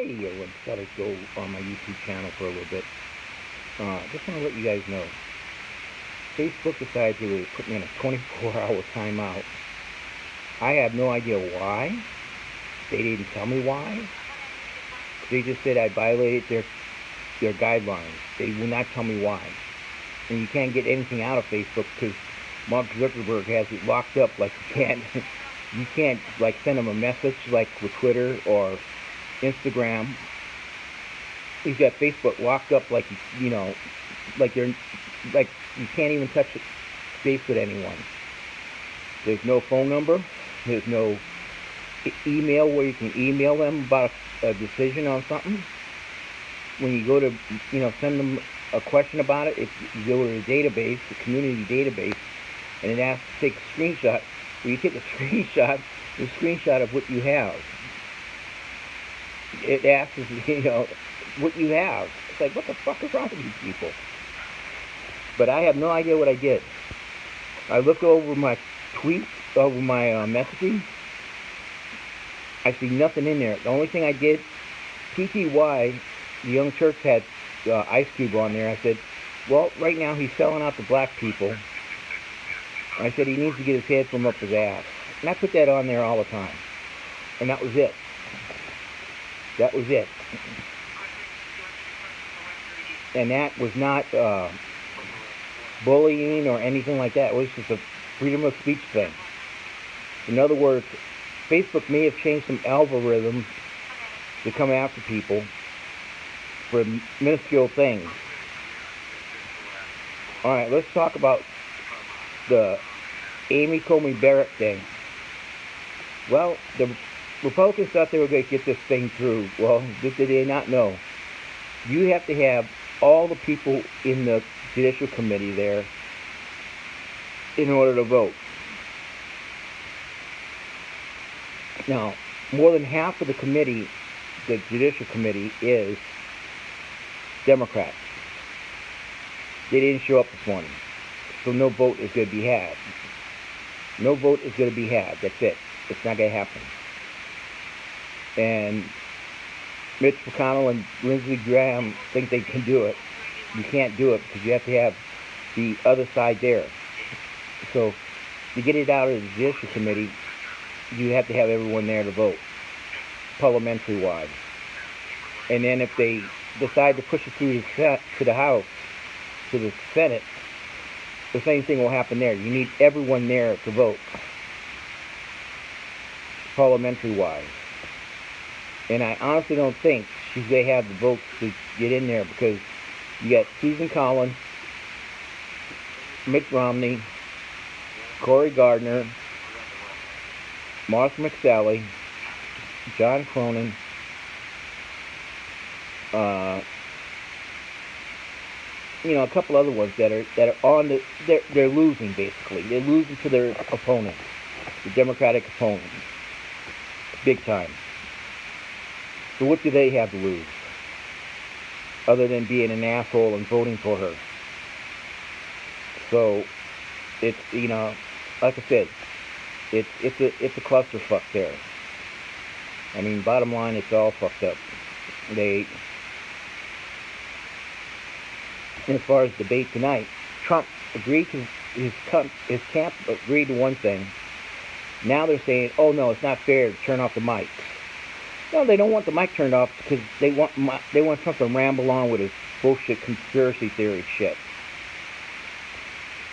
Hey, I thought I'd go on my YouTube channel for a little bit. Just want to let you guys know. Facebook decided to put me on a 24-hour timeout. I have no idea why. They didn't tell me why. They just said I violated their guidelines. They will not tell me why. And you can't get anything out of Facebook because Mark Zuckerberg has it locked up. Like you can't like send him a message like with Twitter or Instagram. He's got Facebook locked up like like you're like you can't even touch base with anyone. There's no phone number. There's no email where you can email them about a decision on something. When you go to send them a question about it, if you go to the database, the community database, and it asks to take a screenshot, when you take a screenshot, the screenshot of what you have. It asks what you have. It's like, what the fuck is wrong with these people? But I have no idea what I did. I look over my tweets, over my messaging. I see nothing in there. The only thing I did, TTY, the Young Turks had Ice Cube on there. I said, well, right now he's selling out to black people. I said he needs to get his head from up his ass. And I put that on there all the time. And that was it. That was it. And that was not bullying or anything like that. It was just a freedom of speech thing. In other words, Facebook may have changed some algorithms to come after people for minuscule things. Alright, let's talk about the Amy Coney Barrett thing. Well, the Republicans thought they were going to get this thing through. Well, did they not know? You have to have all the people in the Judicial Committee there in order to vote. Now, more than half of the committee, the Judicial Committee, is Democrats. They didn't show up this morning. So no vote is going to be had. No vote is going to be had. That's it. It's not going to happen. And Mitch McConnell and Lindsey Graham think they can do it. You can't do it because you have to have the other side there. So to get it out of the Judicial Committee, you have to have everyone there to vote, parliamentary-wise. And then if they decide to push it through to the House, to the Senate, the same thing will happen there. You need everyone there to vote, parliamentary-wise. And I honestly don't think she's going to have the votes to get in there because you got Susan Collins, Mitt Romney, Cory Gardner, Martha McSally, John Cronin, a couple other ones that are on the they're losing basically. They're losing to their opponents, the Democratic opponents, big time. So what do they have to lose? Other than being an asshole and voting for her. So it's like I said, it's a clusterfuck there. I mean, bottom line, it's all fucked up. And as far as debate tonight, Trump agreed to his camp agreed to one thing. Now they're saying, oh no, it's not fair to turn off the mics. No, they don't want the mic turned off because they want Trump to ramble on with his bullshit conspiracy theory shit.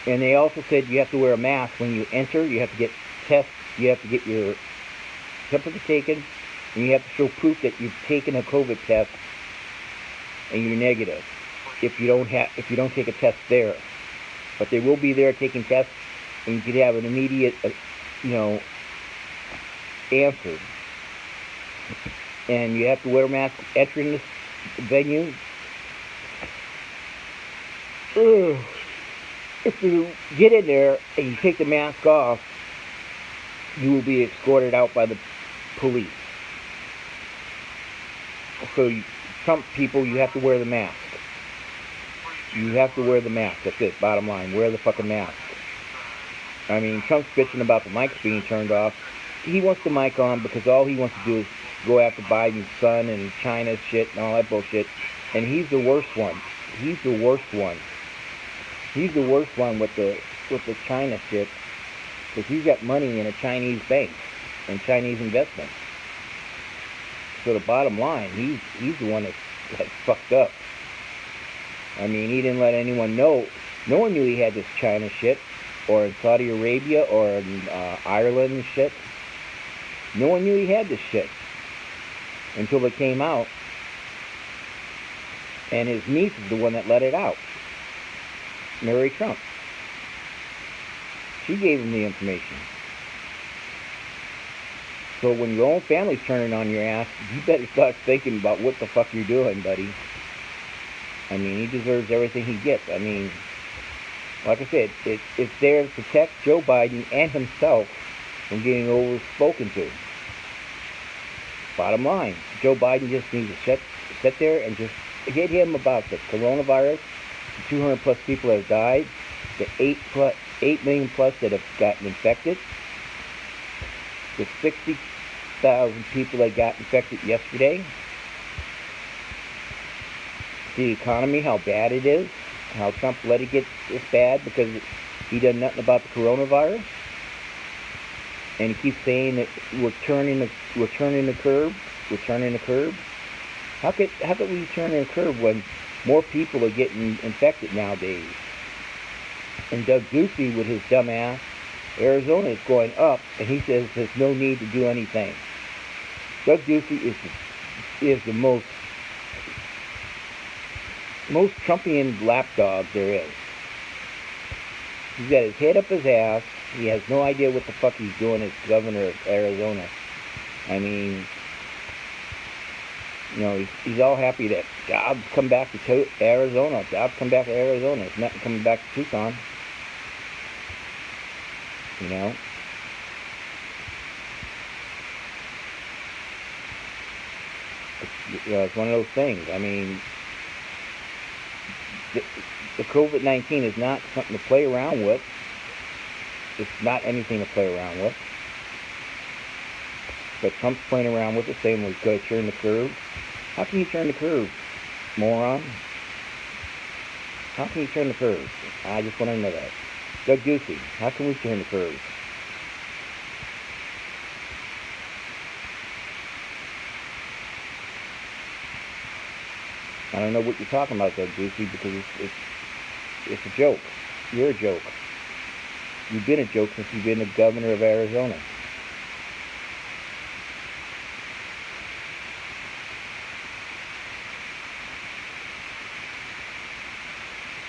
And they also said you have to wear a mask when you enter. You have to get tests. You have to get your temperature taken, and you have to show proof that you've taken a COVID test and you're negative. If you don't take a test there, but they will be there taking tests, and you could have an immediate, answer. And you have to wear a mask entering this venue. If you get in there and you take the mask off, you will be escorted out by the police. So, Trump people, you have to wear the mask. You have to wear the mask. That's it. Bottom line. Wear the fucking mask. I mean, Trump's bitching about the mics being turned off. He wants the mic on because all he wants to do is go after Biden's son and China's shit and all that bullshit. And he's the worst one. He's the worst one. He's the worst one with the China shit, because he's got money in a Chinese bank and Chinese investments. So the bottom line, he's the one that's fucked up. I mean, he didn't let anyone know. No one knew he had this China shit, or in Saudi Arabia, or in Ireland and shit. No one knew he had this shit until it came out. And his niece is the one that let it out. Mary Trump. She gave him the information. So when your own family's turning on your ass, you better start thinking about what the fuck you're doing, buddy. I mean, he deserves everything he gets. I mean, like I said, it's there to protect Joe Biden and himself from getting overspoken to. Bottom line, Joe Biden just needs to sit there and just hit him about the coronavirus, the 200 plus people that have died, the 8 million plus that have gotten infected, the 60,000 people that got infected yesterday, the economy, how bad it is, how Trump let it get this bad because he done nothing about the coronavirus, and he keeps saying that we're turning the curve. How could we turn the curve when more people are getting infected nowadays? And Doug Ducey, with his dumb ass, Arizona is going up, and he says there's no need to do anything. Doug Ducey is the most Trumpian lapdog there is. He's got his head up his ass. He has no idea what the fuck he's doing as governor of Arizona. I mean, you know, he's all happy that jobs come back to Arizona. Jobs come back to Arizona. It's nothing coming back to Tucson. You know? It's one of those things. I mean, the COVID-19 is not something to play around with. It's not anything to play around with. But Trump's playing around with it, saying we've got to turn the curve. How can you turn the curve, moron? How can you turn the curve? I just want to know that. Doug Ducey, how can we turn the curve? I don't know what you're talking about, Doug Ducey, because it's a joke. You're a joke. You've been a joke since you've been the governor of Arizona.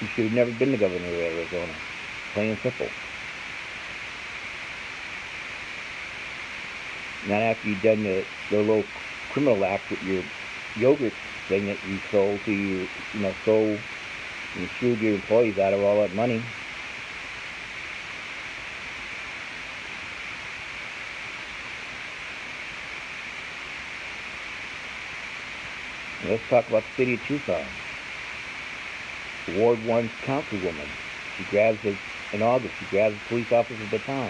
You should have never been the governor of Arizona. Plain and simple. Not after you've done the little criminal act with your yogurt thing that you sold to you sold and screwed your employees out of all that money. Let's talk about the city of Tucson. Ward 1's councilwoman. She grabs in August, she grabs a police officer's baton.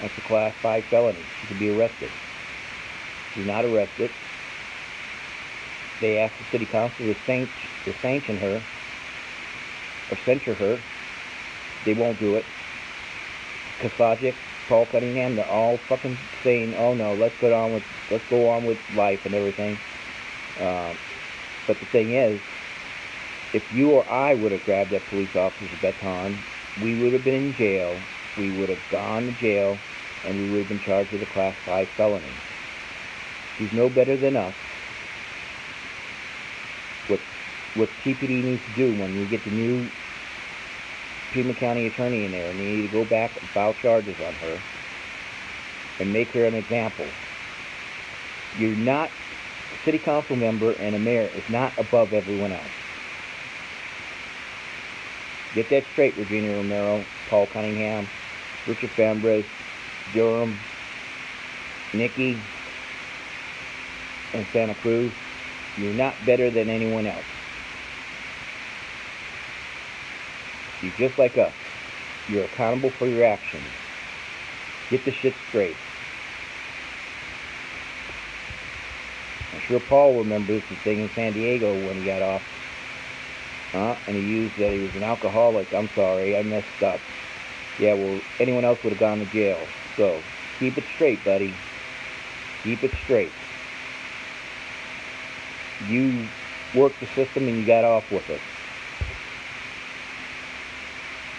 That's a class 5 felony. She could be arrested. She's not arrested. They asked the city council to sanction her or censure her. They won't do it. Kosajic, Paul Cunningham, they're all fucking saying, "Oh no, let's go on with life and everything." But the thing is, if you or I would have grabbed that police officer's baton, we would have been in jail. We would have gone to jail, and we would have been charged with a class 5 felony. She's no better than us. What TPD needs to do when we get the new Pima County attorney in there, and they need to go back and file charges on her and make her an example. You're not a city council member, and a mayor is not above everyone else. Get that straight, Virginia Romero, Paul Cunningham, Richard Fambres, Durham, Nikki, and Santa Cruz. You're not better than anyone else. You're just like us. You're accountable for your actions. Get the shit straight. sure Paul remembers the thing in San Diego when he got off. And he used that he was an alcoholic. I'm sorry, I messed up. Yeah, well, anyone else would have gone to jail. So, keep it straight, buddy. Keep it straight. You worked the system and you got off with it.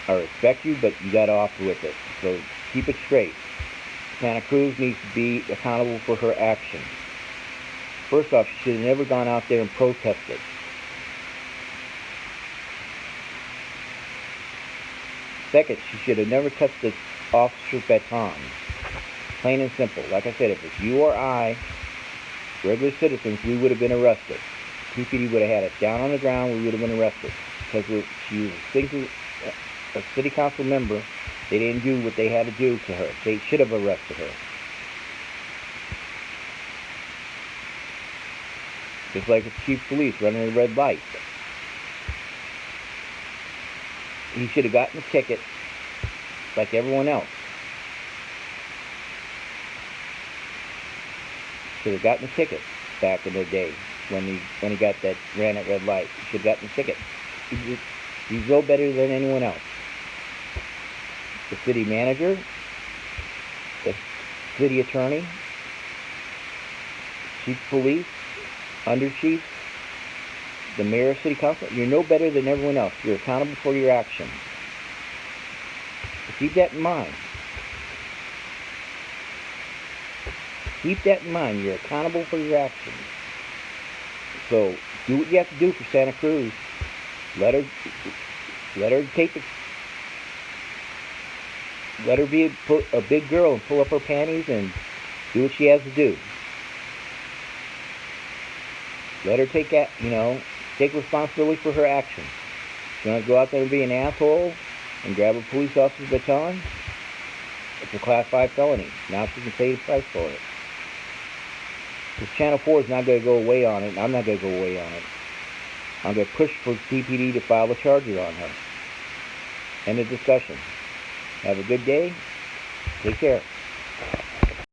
I respect you, but you got off with it. So, keep it straight. Santa Cruz needs to be accountable for her actions. First off, she should have never gone out there and protested. Second, she should have never touched the officer's baton. Plain and simple. Like I said, if it's you or I, regular citizens, we would have been arrested. TPD would have had us down on the ground, we would have been arrested. Because she was a city council member, they didn't do what they had to do to her. They should have arrested her. Just like the chief of police running a red light. He should have gotten a ticket like everyone else. Should have gotten a ticket back in the day when he got that ran at red light. He should have gotten a ticket. He's no better than anyone else. The city manager, the city attorney, chief of police, under chief, the mayor of city council, you're no better than everyone else. You're accountable for your actions. Keep that in mind. Keep that in mind. You're accountable for your actions. So do what you have to do for Santa Cruz. Let her take it. Let her be a big girl and pull up her panties and do what she has to do. Let her take that, take responsibility for her actions. She wants to go out there and be an asshole and grab a police officer's baton, it's a class 5 felony. Now she can pay the price for it. Because Channel 4 is not going to go away on it, and I'm not going to go away on it. I'm going to push for TPD to file a charger on her. End of discussion. Have a good day. Take care.